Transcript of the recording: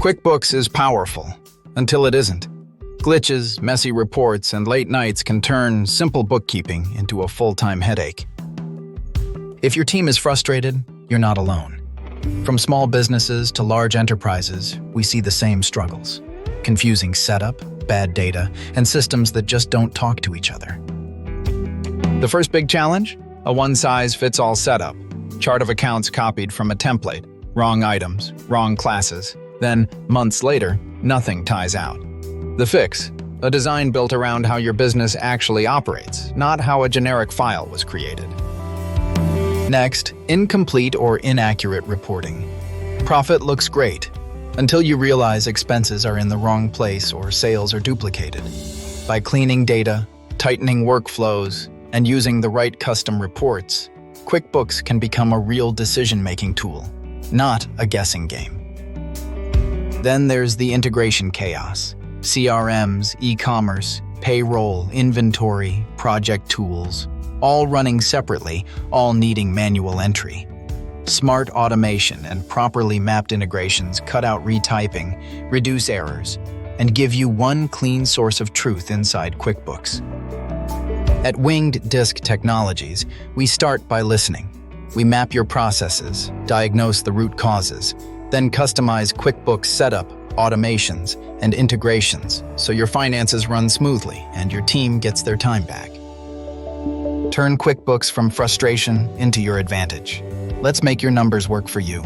QuickBooks is powerful, until it isn't. Glitches, messy reports, and late nights can turn simple bookkeeping into a full-time headache. If your team is frustrated, you're not alone. From small businesses to large enterprises, we see the same struggles. Confusing setup, bad data, and systems that just don't talk to each other. The first big challenge? A one-size-fits-all setup. Chart of accounts copied from a template. Wrong items, wrong classes. Then, months later, nothing ties out. The fix? A design built around how your business actually operates, not how a generic file was created. Next, incomplete or inaccurate reporting. Profit looks great, until you realize expenses are in the wrong place or sales are duplicated. By cleaning data, tightening workflows, and using the right custom reports, QuickBooks can become a real decision-making tool, not a guessing game. Then there's the integration chaos. CRMs, e-commerce, payroll, inventory, project tools, all running separately, all needing manual entry. Smart automation and properly mapped integrations cut out retyping, reduce errors, and give you one clean source of truth inside QuickBooks. At Winged Disc Technologies, we start by listening. We map your processes, diagnose the root causes, then customize QuickBooks setup, automations, and integrations so your finances run smoothly and your team gets their time back. Turn QuickBooks from frustration into your advantage. Let's make your numbers work for you.